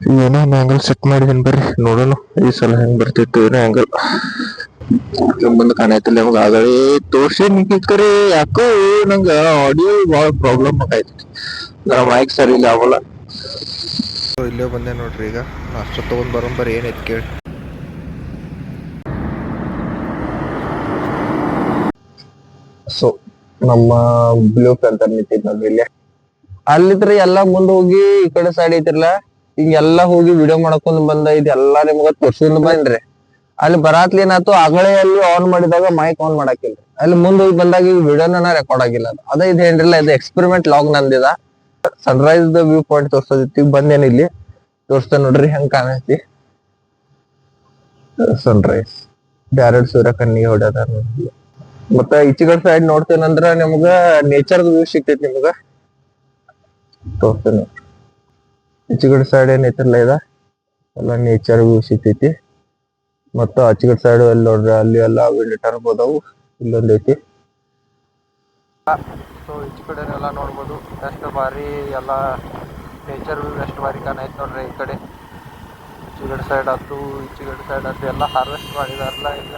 ಏನೋ angle set ಮಾಡಿದೀನಿ ಬರ್ರಿ ನೋಡೋಣ ಈ ಸಲ ಹೆಂಗ್ ಬರ್ತಿತ್ತು ಏನೋ ಆಂಗಲ್ ಮುಂದೆ ಕಾಣೈತಿಲ್ಲ ನಮ್ಗೆ ಆಗಲೇ ತೋರ್ಸಿ ನಿಂತಿರ್ತಾರೆ. ಯಾಕೋ ನಂಗ ಆಡಿಯೋ ಭಾಳ ಪ್ರಾಬ್ಲಮ್ ಆಗೈತಿ, ಮೈಕ್ ಸರಿ ಇಲ್ಲ ಅವಲ್ಲ. ಇಲ್ಲೇ ಬಂದೆ ನೋಡ್ರಿ, ಈಗ ನಾಷ್ಟ ತಗೊಂಡ್ ಬರೋಂಬರಿ ಏನೈತಿ ಕೇಳಿ. ಸೊ ನಮ್ಮ ಬ್ಲೂ ಪ್ಯಾಂಥರ್ ನಿಂತಿದ್ ನೋಡ್ರಿ ಇಲ್ಲೇ. ಅಲ್ಲಿದ್ರೆ ಎಲ್ಲಾ ಮುಂದ್ ಹೋಗಿ ಈ ಕಡೆ ಸೈಡ್ ಐತಿರ್ಲ, ಹಿಂಗೆಲ್ಲಾ ಹೋಗಿ ವಿಡಿಯೋ ಮಾಡ್ಕೊಂಡ್ ಬಂದ ಇದೆಲ್ಲಾ ನಿಮ್ಗ ತೋರ್ಸ್ಕೊಂಡ್ ಬಂದ್ರಿ. ಅಲ್ಲಿ ಬರಾತ್ಲಿ ಏನಾಯ್ತು, ಅಗಳೆ ಅಲ್ಲಿ ಆನ್ ಮಾಡಿದಾಗ ಮೈಕ್ ಆನ್ ಮಾಡಾಕಿಲ್ರಿ. ಅಲ್ಲಿ ಮುಂದ್ ಹೋಗಿ ಬಂದಾಗ ಈ ವಿಡಿಯೋನ ರೆಕಾರ್ಡ್ ಆಗಿಲ್ಲ. ಅದ ಇದು ಏನ್ರಿಲ್ಲ, ಇದು ಎಕ್ಸ್ಪೆರಿಮೆಂಟ್ ಲಾಗ್ ನಂದಿದ. ಸನ್ರೈಸ್ ದ ವ್ಯೂ ಪಾಯಿಂಟ್ ತೋರ್ಸೋದಿತ್ತು, ಈಗ ಬಂದೇನಿ ಇಲ್ಲಿ ತೋರ್ಸ್ತೇನೆ ನೋಡ್ರಿ ಹೆಂಗ್ ಕಾಣೈತಿ ಸನ್ರೈಸ್. ಬ್ಯಾರೆಡ್ ಸೂರ್ಯ ಕಣ್ಣಿಗೆ ಹೊಡ್ಯದ ನೋಡ್ರಿ. ಮತ್ತ ಈಚೆಗಡೆ ಸೈಡ್ ನೋಡ್ತೇನಂದ್ರ ನಿಮ್ಗ ನೇಚರ್ ವ್ಯೂ ಸಿಗ್ತೈತಿ. ನಿಮ್ಗ ತೋರ್ಸ್ತೇನೆ. ಈಚೆಗಡೆ ಸೈಡ್ ಏನೈತಿರ್ಲ ಇದ ಎಲ್ಲ ನೇಚರ್ ವ್ಯೂ ಸಿಗ್ತೈತಿ. ಮತ್ತ ಆಚೆಗಡೆ ಸೈಡ್ ಅಲ್ಲಿ ನೋಡ್ರಿ, ಅಲ್ಲಿ ಎಲ್ಲ ವಿಂಡ್ ಟರ್ಬ್ ಅದಾವು. ಇಲ್ಲೊಂದ್ ಐತಿ. ಸೊ ಈಚೆ ಕಡೆ ಎಲ್ಲ ನೋಡ್ಬೋದು ಎಷ್ಟು ಬಾರಿ ಎಲ್ಲ ನೇಚರ್ ವ್ಯೂ ಎಷ್ಟು ಬಾರಿ ಕಾಣೈತಿ ನೋಡ್ರಿ. ಈ ಕಡೆ ಈಚೆಗಡೆ ಸೈಡ್ ಆಯ್ತು, ಈಚೆಗಡೆ ಸೈಡ್ ಆಯ್ತು, ಎಲ್ಲ ಹಾರ್ವೆಸ್ಟ್ ಮಾಡಿದಾರಲ್ಲ ಈಗ.